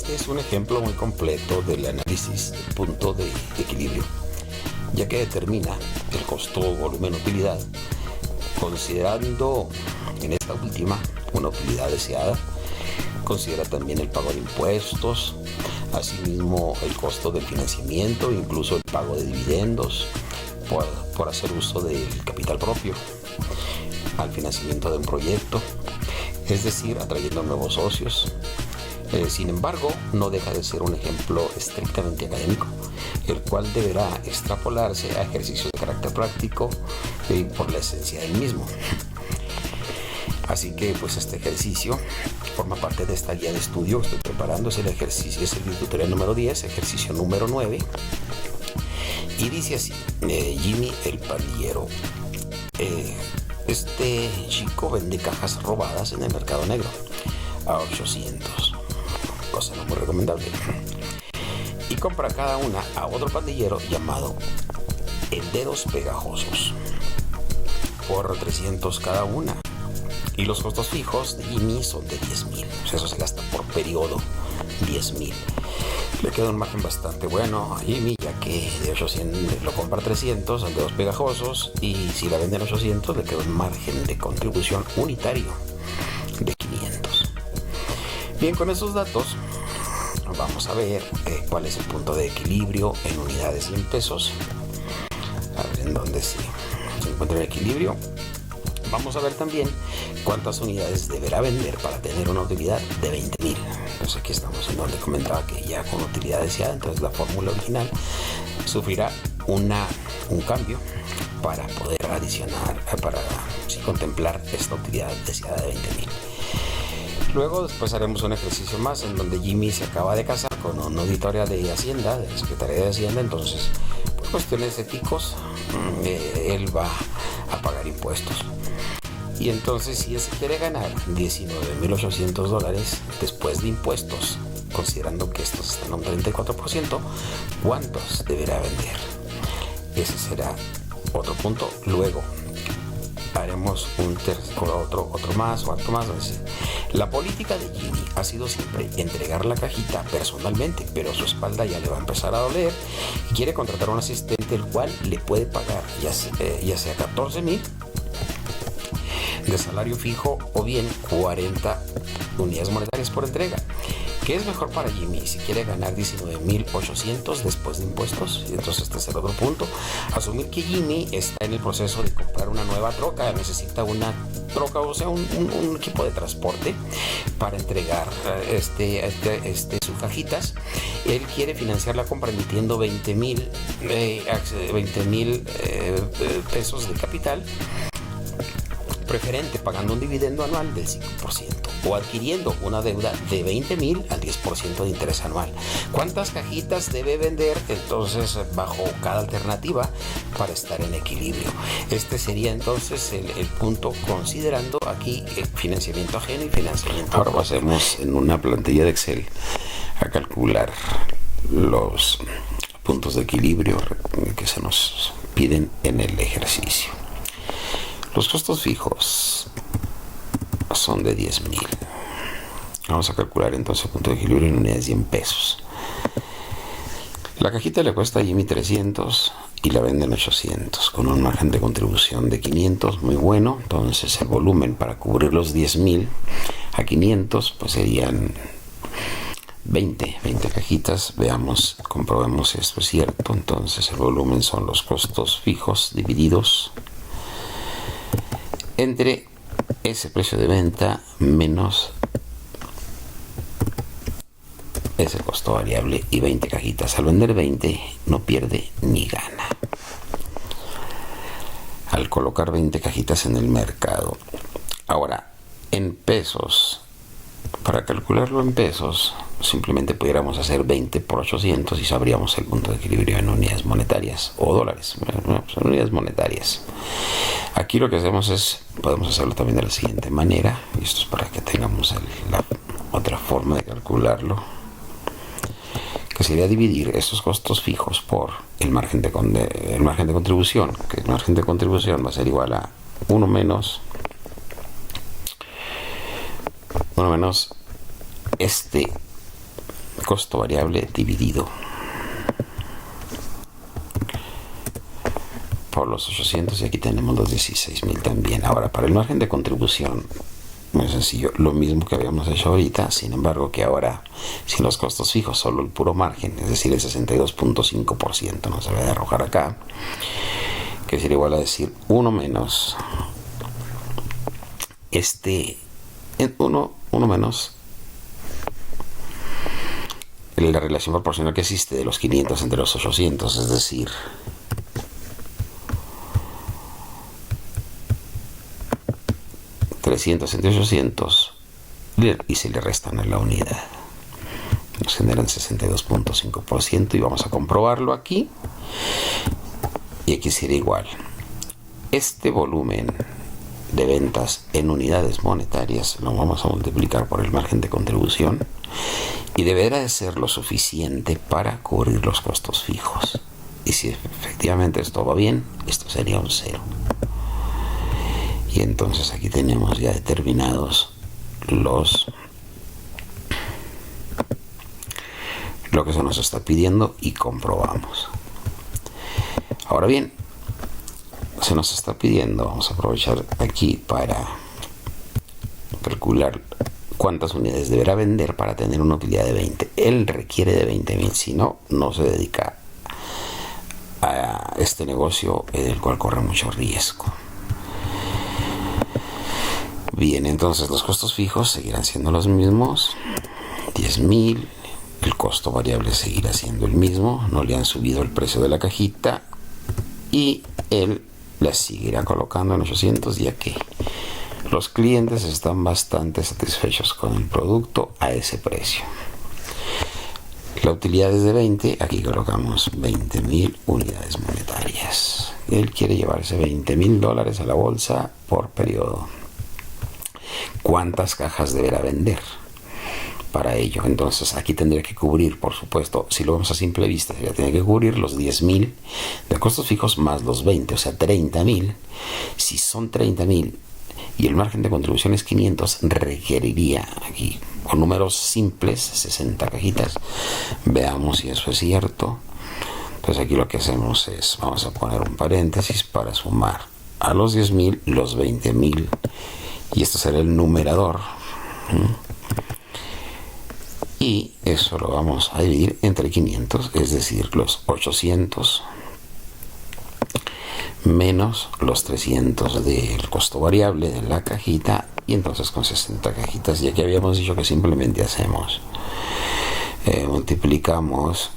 Este es un ejemplo muy completo del análisis del punto de equilibrio, ya que determina el costo, volumen, utilidad, considerando en esta última una utilidad deseada. Considera también el pago de impuestos, asimismo el costo del financiamiento, incluso el pago de dividendos por hacer uso del capital propio al financiamiento de un proyecto, es decir, atrayendo nuevos socios. Sin embargo, no deja de ser un ejemplo estrictamente académico, el cual deberá extrapolarse a ejercicios de carácter práctico por la esencia del mismo. Así que pues este ejercicio forma parte de esta guía de estudio que estoy preparando. Es el ejercicio, es el tutorial número 10, ejercicio número 9, y dice así: Jimmy el pandillero. Este chico vende cajas robadas en el mercado negro a 800, cosa no muy recomendable, y compra cada una a otro pandillero llamado el Dedos Pegajosos por 300 cada una, y los costos fijos de Jimmy son de 10,000. O sea, eso se gasta por periodo, 10,000. Le queda un margen bastante bueno a Jimmy, ya que de 800 lo compra 300 al Dedos Pegajosos, y si la venden 800 le queda un margen de contribución unitario de 500. Bien, con esos datos vamos a ver cuál es el punto de equilibrio en unidades y en pesos. A ver en dónde se encuentra el equilibrio. Vamos a ver también cuántas unidades deberá vender para tener una utilidad de 20,000. Entonces aquí estamos en donde comentaba que ya con utilidad deseada, entonces la fórmula original sufrirá un cambio para poder adicionar, para contemplar esta utilidad deseada de 20,000. Luego después haremos un ejercicio más en donde Jimmy se acaba de casar con una auditoría de Hacienda, de la Secretaría de Hacienda. Entonces, por cuestiones éticos, él va a pagar impuestos. Y entonces, si él se quiere ganar $19,800 después de impuestos, considerando que estos están a un 34%, ¿cuántos deberá vender? Ese será otro punto. Luego haremos otro más. La política de Jimmy ha sido siempre entregar la cajita personalmente, pero su espalda ya le va a empezar a doler y quiere contratar a un asistente, el cual le puede pagar ya sea 14,000 de salario fijo o bien 40 unidades monetarias por entrega. ¿Qué es mejor para Jimmy? Si quiere ganar 19,800 después de impuestos. Entonces este es el otro punto. Asumir que Jimmy está en el proceso de comprar una nueva troca, necesita una troca, o sea, un equipo de transporte para entregar sus cajitas. Él quiere financiar la compra emitiendo 20,000 pesos de capital preferente, pagando un dividendo anual del 5% o adquiriendo una deuda de 20,000 al 10% de interés anual. ¿Cuántas cajitas debe vender entonces bajo cada alternativa para estar en equilibrio? Este sería entonces el punto, considerando aquí financiamiento ajeno y financiamiento. Ahora pasemos en una plantilla de Excel a calcular los puntos de equilibrio que se nos piden en el ejercicio. Los costos fijos son de 10,000. Vamos a calcular entonces el punto de equilibrio en unidades y en pesos. La cajita le cuesta a Jimmy 300 y la venden 800 con un margen de contribución de 500, muy bueno. Entonces el volumen para cubrir los 10,000 a 500 pues serían 20 cajitas. Veamos, comprobemos si esto es cierto. Entonces el volumen son los costos fijos divididos entre ese precio de venta menos ese costo variable, y 20 cajitas. Al vender 20 no pierde ni gana. Al colocar 20 cajitas en el mercado. Ahora, en pesos, para calcularlo en pesos, simplemente pudiéramos hacer 20 por 800 y sabríamos el punto de equilibrio en unidades monetarias o dólares. Bueno, son unidades monetarias. Aquí lo que hacemos es, podemos hacerlo también de la siguiente manera, y esto es para que tengamos la otra forma de calcularlo, que sería dividir estos costos fijos por el margen de contribución, que el margen de contribución va a ser igual a 1 menos este costo variable dividido por los 800, y aquí tenemos los 16.000 también. Ahora, para el margen de contribución, muy sencillo, lo mismo que habíamos hecho ahorita, sin embargo que ahora, sin los costos fijos, solo el puro margen, es decir, el 62.5% nos debe de arrojar acá, que sería igual a decir 1 menos uno menos la relación proporcional que existe de los 500 entre los 800, es decir, $300 entre 800, y se le restan a la unidad. Nos generan 62.5%, y vamos a comprobarlo aquí. Y aquí sería igual. Este volumen de ventas en unidades monetarias lo vamos a multiplicar por el margen de contribución, y deberá de ser lo suficiente para cubrir los costos fijos. Y si efectivamente esto va bien, esto sería un 0. Y entonces aquí tenemos ya determinados lo que se nos está pidiendo, y comprobamos. Ahora bien, se nos está pidiendo, vamos a aprovechar aquí para calcular cuántas unidades deberá vender para tener una utilidad de 20. Él requiere de 20.000, si no, no se dedica a este negocio en el cual corre mucho riesgo. Bien, entonces los costos fijos seguirán siendo los mismos, 10.000. El costo variable seguirá siendo el mismo, no le han subido el precio de la cajita, y él la seguirá colocando en 800, ya que los clientes están bastante satisfechos con el producto a ese precio. La utilidad es de 20, aquí colocamos 20.000 unidades monetarias. Él quiere llevarse $20.000 a la bolsa por periodo. ¿Cuántas cajas deberá vender para ello? Entonces aquí tendría que cubrir, por supuesto, si lo vemos a simple vista, ya tiene que cubrir los 10.000 de costos fijos más los 20, o sea 30.000. Si son 30.000 y el margen de contribución es 500, requeriría aquí, con números simples, 60 cajitas. Veamos si eso es cierto. Entonces aquí lo que hacemos es, vamos a poner un paréntesis para sumar a los 10.000 los 20.000, y esto será el numerador. Y eso lo vamos a dividir entre 500, es decir, los 800 menos los 300 del costo variable de la cajita, y entonces con 60 cajitas, ya que habíamos dicho que simplemente hacemos, multiplicamos,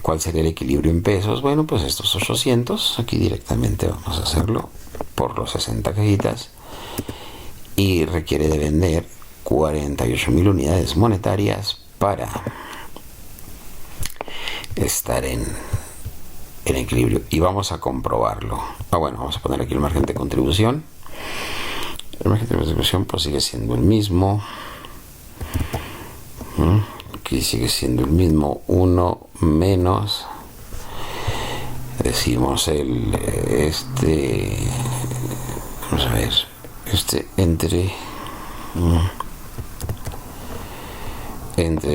¿cuál sería el equilibrio en pesos? Bueno, pues estos 800, aquí directamente vamos a hacerlo por los 60 cajitas, y requiere de vender 48.000 unidades monetarias para estar en equilibrio, y vamos a comprobarlo. Bueno, vamos a poner aquí el margen de contribución. El margen de contribución pues sigue siendo el mismo. Aquí sigue siendo el mismo, 1 menos, decimos vamos a ver, entre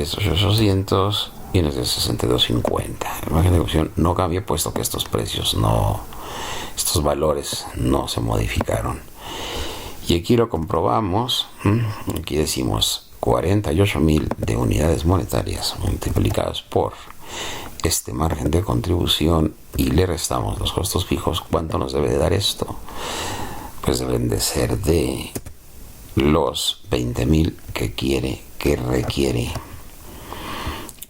estos 800 y en el de 62.50. El margen de contribución no cambia, puesto que estos valores no se modificaron. Y aquí lo comprobamos. Aquí decimos 48.000 de unidades monetarias multiplicadas por este margen de contribución, y le restamos los costos fijos. ¿Cuánto nos debe de dar esto? Pues deben de ser de los 20.000 que requiere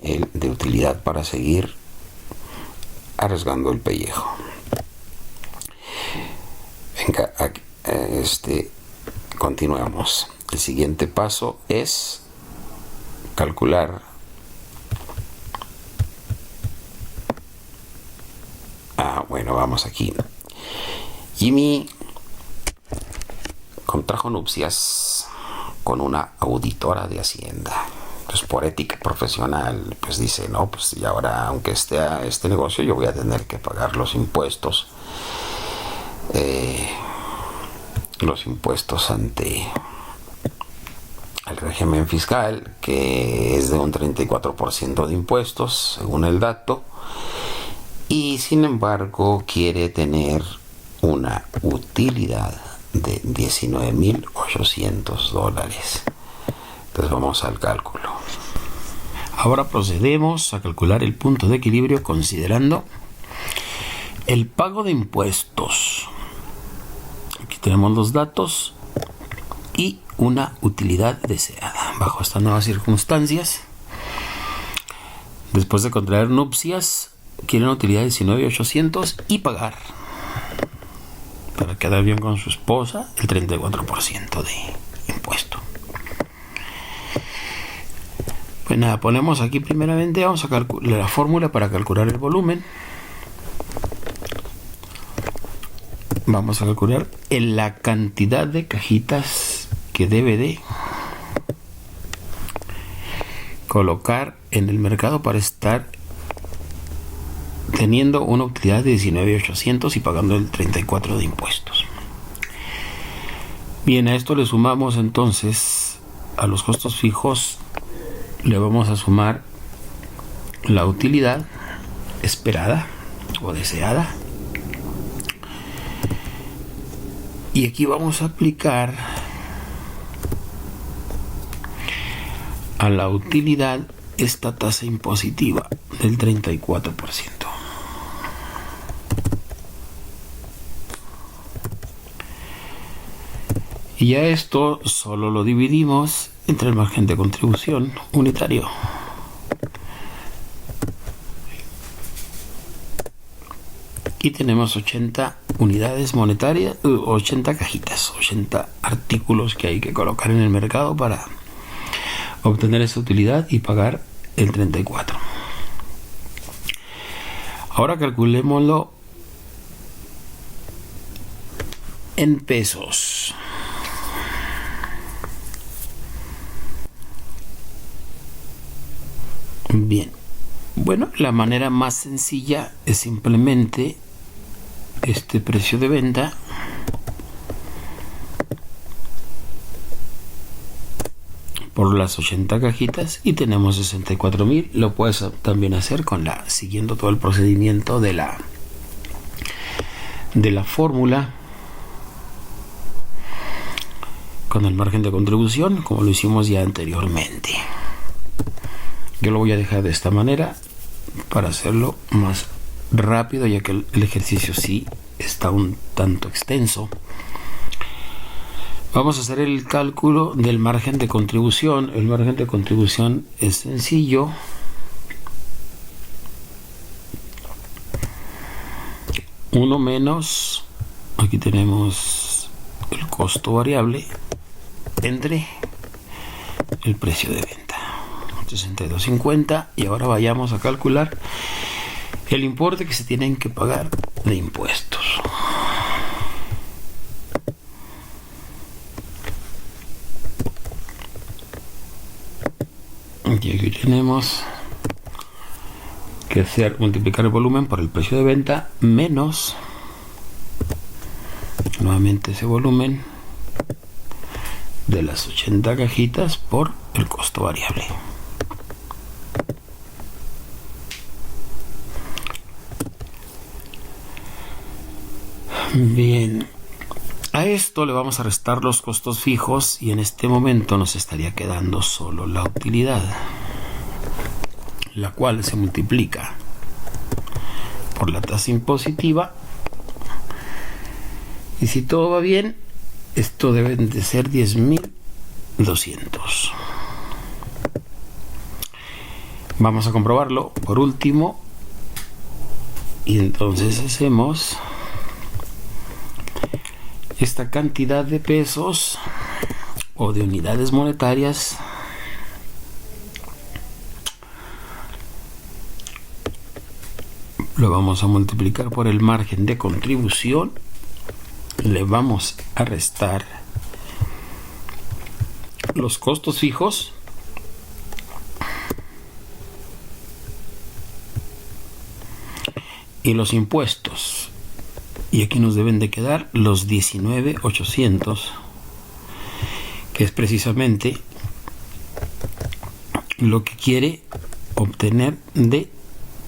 el de utilidad para seguir arriesgando el pellejo. Venga, continuamos. El siguiente paso es calcular bueno, vamos aquí. Jimmy contrajo nupcias con una auditora de Hacienda. Pues por ética profesional, pues dice, no, pues y ahora, aunque esté a este negocio, yo voy a tener que pagar los impuestos ante el régimen fiscal, que es de un 34% de impuestos, según el dato, y sin embargo quiere tener una utilidad de $19,800. Entonces vamos al cálculo. Ahora procedemos a calcular el punto de equilibrio considerando el pago de impuestos. Aquí tenemos los datos y una utilidad deseada. Bajo estas nuevas circunstancias, después de contraer nupcias, quieren utilidad de $19,800 y pagar, para quedar bien con su esposa, el 34% de impuesto. Pues nada, ponemos aquí primeramente, vamos a calcular la fórmula para calcular el volumen. Vamos a calcular en la cantidad de cajitas que debe de colocar en el mercado para estar teniendo una utilidad de $19,800 y pagando el 34% de impuestos. Bien, a esto le sumamos entonces, a los costos fijos le vamos a sumar la utilidad esperada o deseada, y aquí vamos a aplicar a la utilidad esta tasa impositiva del 34%. Y a esto solo lo dividimos entre el margen de contribución unitario. Y tenemos 80 unidades monetarias, 80 cajitas, 80 artículos que hay que colocar en el mercado para obtener esa utilidad y pagar el 34%. Ahora calculémoslo en pesos. Bien, bueno, la manera más sencilla es simplemente este precio de venta por las 80 cajitas y tenemos 64,000. Lo puedes también hacer siguiendo todo el procedimiento de la fórmula con el margen de contribución, como lo hicimos ya anteriormente. Yo lo voy a dejar de esta manera para hacerlo más rápido, ya que el ejercicio sí está un tanto extenso. Vamos a hacer el cálculo del margen de contribución. El margen de contribución es sencillo. Uno menos, aquí tenemos el costo variable, entre el precio de venta, 62.50. Y ahora vayamos a calcular el importe que se tienen que pagar de impuestos. Y aquí tenemos que multiplicar el volumen por el precio de venta menos nuevamente ese volumen de las 80 cajitas por el costo variable. Bien, a esto le vamos a restar los costos fijos y en este momento nos estaría quedando solo la utilidad, la cual se multiplica por la tasa impositiva, y si todo va bien, esto deben de ser 10.200. Vamos a comprobarlo por último, y entonces hacemos esta cantidad de pesos o de unidades monetarias lo vamos a multiplicar por el margen de contribución, le vamos a restar los costos fijos y los impuestos, y aquí nos deben de quedar los 19.800, que es precisamente lo que quiere obtener de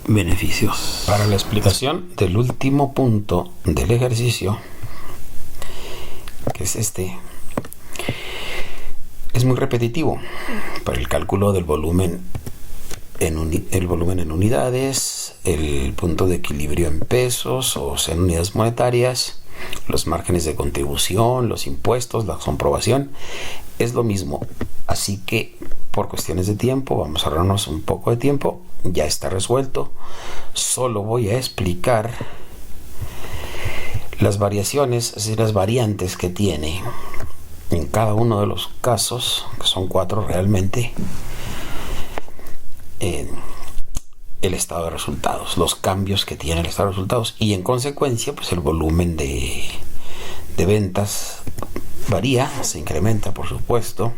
beneficios. Para la explicación del último punto del ejercicio, que es este, es muy repetitivo para el cálculo del volumen el volumen en unidades, el punto de equilibrio en pesos o sea en unidades monetarias, los márgenes de contribución, los impuestos, la comprobación, es lo mismo. Así que por cuestiones de tiempo vamos a ahorrarnos un poco de tiempo. Ya está resuelto. Solo voy a explicar las variaciones, es decir, las variantes que tiene en cada uno de los casos, que son 4 realmente, el estado de resultados, los cambios que tiene el estado de resultados, y en consecuencia pues el volumen de ventas varía, se incrementa por supuesto,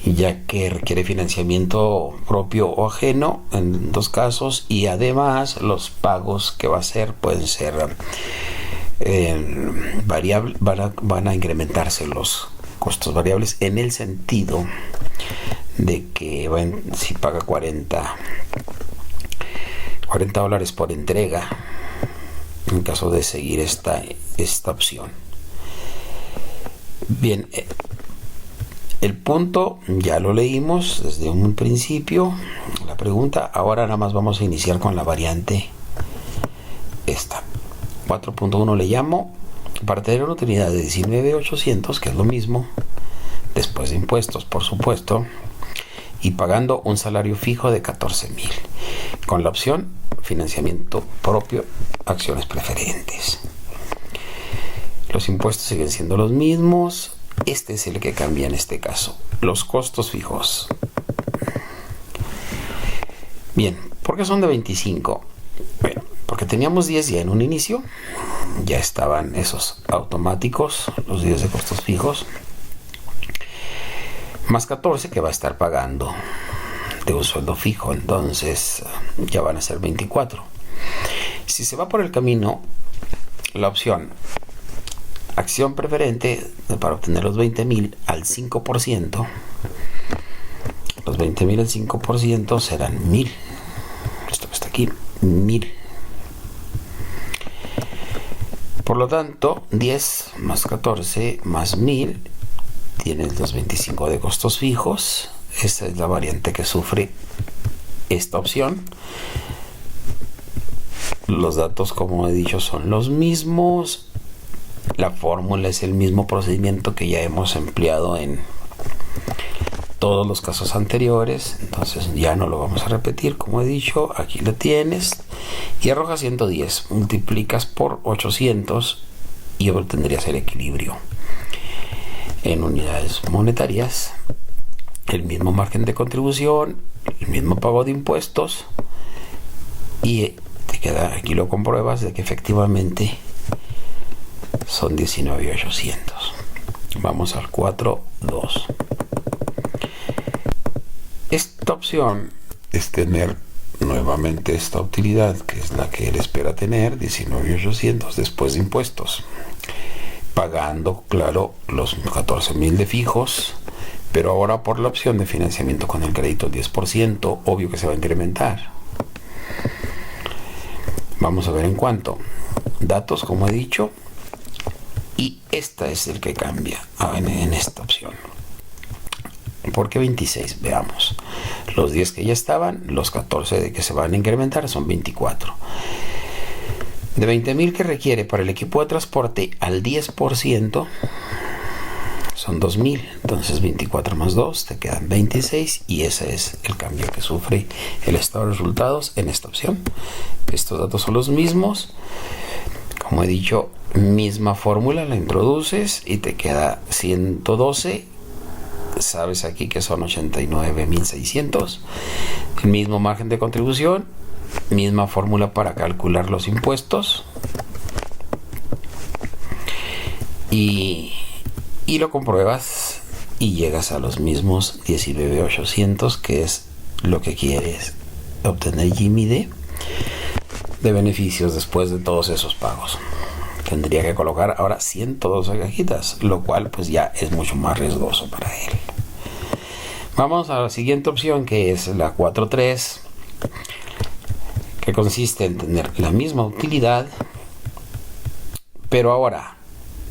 y ya que requiere financiamiento propio o ajeno en 2 casos, y además los pagos que va a hacer pueden ser variables, van a incrementarse los costos variables en el sentido de que si paga $40 por entrega en caso de seguir esta opción. Bien, el punto ya lo leímos desde un principio, la pregunta. Ahora nada más vamos a iniciar con la variante esta 4.1. le llamo, para tener una utilidad de 19,800, que es lo mismo después de impuestos por supuesto, y pagando un salario fijo de 14,000, con la opción financiamiento propio, acciones preferentes. Los impuestos siguen siendo los mismos. Este es el que cambia en este caso, los costos fijos. Bien, ¿por qué son de 25? Bueno, porque teníamos 10 ya en un inicio, ya estaban esos automáticos, los 10 de costos fijos, más 14 que va a estar pagando de un sueldo fijo, entonces ya van a ser 24. Si se va por el camino, la opción acción preferente para obtener los 20,000 al 5%, los 20,000 al 5% serán 1,000. Esto que está aquí, 1,000. Por lo tanto, 10 más 14 más 1,000, tienes los 25 de costos fijos. Esta es la variante que sufre esta opción. Los datos, como he dicho, son los mismos. La fórmula es el mismo procedimiento que ya hemos empleado en todos los casos anteriores, entonces ya no lo vamos a repetir. Como he dicho, aquí lo tienes y arroja 110, multiplicas por 800 y obtendrías el equilibrio en unidades monetarias, el mismo margen de contribución, el mismo pago de impuestos, y te queda, aquí lo compruebas, de que efectivamente son 19,800. Vamos al 4.2. Esta opción es tener nuevamente esta utilidad, que es la que él espera tener, 19,800 después de impuestos, pagando, claro, los 14,000 de fijos, pero ahora por la opción de financiamiento con el crédito 10%, obvio que se va a incrementar. Vamos a ver en cuánto. Datos, como he dicho, y esta es el que cambia en esta opción. ¿Por qué 26? Veamos. Los 10 que ya estaban, los 14 de que se van a incrementar son 24. De 20,000 que requiere para el equipo de transporte al 10% son 2,000. Entonces 24 más 2 te quedan 26, y ese es el cambio que sufre el estado de resultados en esta opción. Estos datos son los mismos. Como he dicho, misma fórmula, la introduces y te queda 112. Sabes aquí que son 89,600. El mismo margen de contribución, misma fórmula para calcular los impuestos, y lo compruebas y llegas a los mismos 19,800, que es lo que quieres obtener, Jimmy, de beneficios después de todos esos pagos. Tendría que colocar ahora 112 cajitas, lo cual pues ya es mucho más riesgoso para él. Vamos a la siguiente opción, que es la 4.3, que consiste en tener la misma utilidad, pero ahora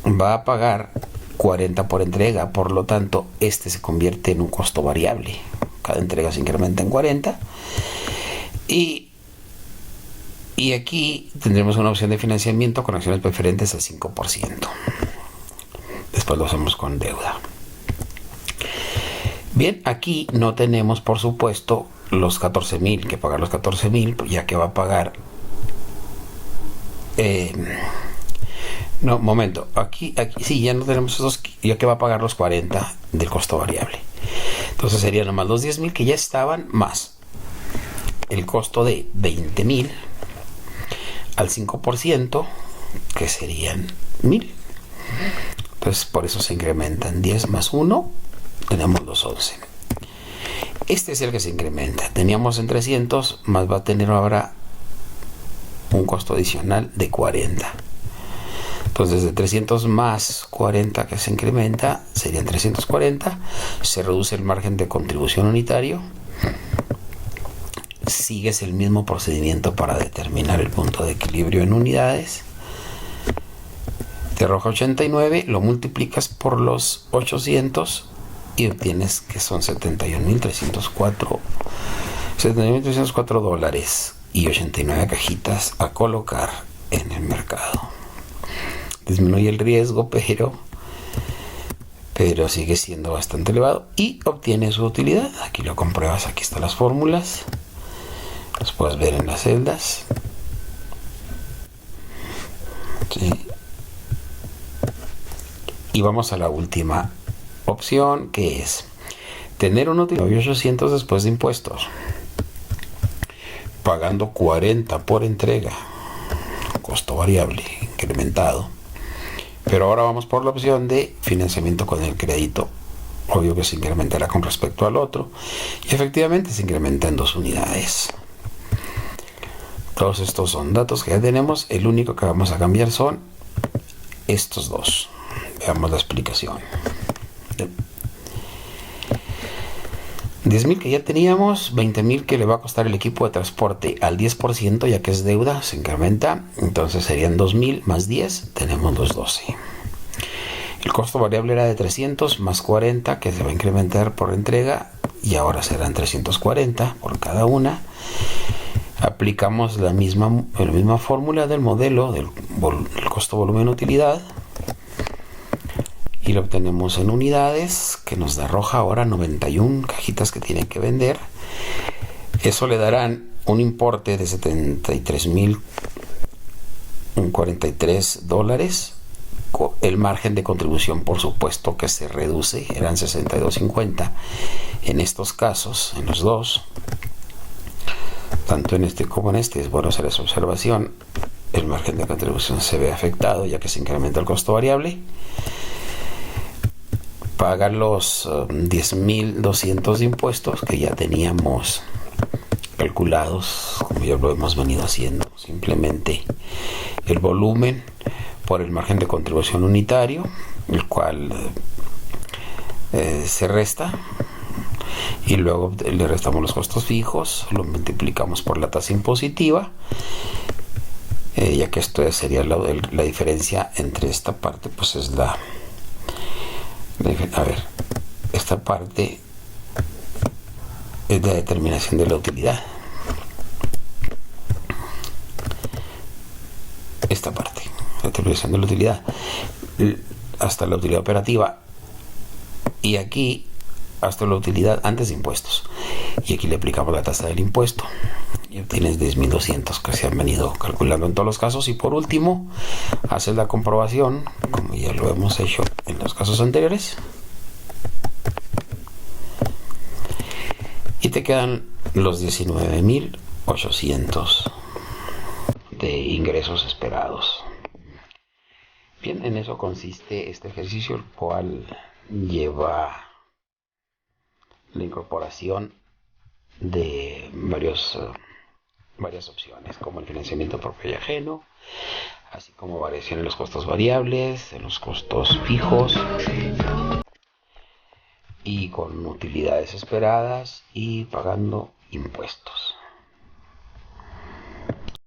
va a pagar 40 por entrega, por lo tanto este se convierte en un costo variable. Cada entrega se incrementa en 40 y aquí tendremos una opción de financiamiento con acciones preferentes al 5%. Después lo hacemos con deuda. Bien, aquí no tenemos, por supuesto, los 14,000, que pagar los 14,000, ya que va a pagar... no, momento, aquí sí, ya no tenemos esos, ya que va a pagar los 40 del costo variable. Entonces serían nomás los 10,000 que ya estaban, más el costo de 20,000 al 5%, que serían 1,000. Entonces por eso se incrementan 10 más 1, tenemos los 11. Este es el que se incrementa. Teníamos en 300, más va a tener ahora un costo adicional de 40. Entonces de 300 más 40 que se incrementa serían 340. Se reduce el margen de contribución unitario. Sigues el mismo procedimiento para determinar el punto de equilibrio en unidades. Te arroja 89, lo multiplicas por los 800 y obtienes que son 71.304 dólares y 89 cajitas a colocar en el mercado. Disminuye el riesgo, pero sigue siendo bastante elevado y obtiene su utilidad. Aquí lo compruebas, aquí están las fórmulas, las puedes ver en las celdas. Sí. Y vamos a la última opción, que es tener una utilidad de 800 después de impuestos, pagando 40 por entrega, costo variable incrementado. Pero ahora vamos por la opción de financiamiento con el crédito. Obvio que se incrementará con respecto al otro, y efectivamente se incrementa en 2 unidades. Todos estos son datos que ya tenemos. El único que vamos a cambiar son estos dos. Veamos la explicación. 10,000 que ya teníamos, 20,000 que le va a costar el equipo de transporte al 10%, ya que es deuda, se incrementa. Entonces serían 2,000 más 10, tenemos los 12. El costo variable era de 300 más 40, que se va a incrementar por entrega, y ahora serán 340 por cada una. Aplicamos la misma fórmula del modelo del costo volumen utilidad y lo obtenemos en unidades, que nos arroja ahora 91 cajitas que tienen que vender. Eso le darán un importe de 73,43 dólares. El margen de contribución, por supuesto, que se reduce, eran 62,50 en estos casos, en los dos, tanto en este como en este. Es bueno hacer esa observación. El margen de contribución se ve afectado, ya que se incrementa el costo variable. Pagar los 10,200 de impuestos que ya teníamos calculados, como ya lo hemos venido haciendo. Simplemente el volumen por el margen de contribución unitario, el cual se resta, y luego le restamos los costos fijos, lo multiplicamos por la tasa impositiva, ya que esto sería la diferencia entre esta parte, pues es esta parte es la determinación de la utilidad. Esta parte, la determinación de la utilidad, hasta la utilidad operativa, y aquí hasta la utilidad antes de impuestos. Y aquí le aplicamos la tasa del impuesto y obtienes 10,200 que se han venido calculando en todos los casos. Y por último, haces la comprobación, como ya lo hemos hecho en los casos anteriores, y te quedan los 19,800 de ingresos esperados. Bien, en eso consiste este ejercicio, el cual lleva la incorporación de varias opciones, como el financiamiento propio y ajeno, así como variación en los costos variables, en los costos fijos, y con utilidades esperadas y pagando impuestos.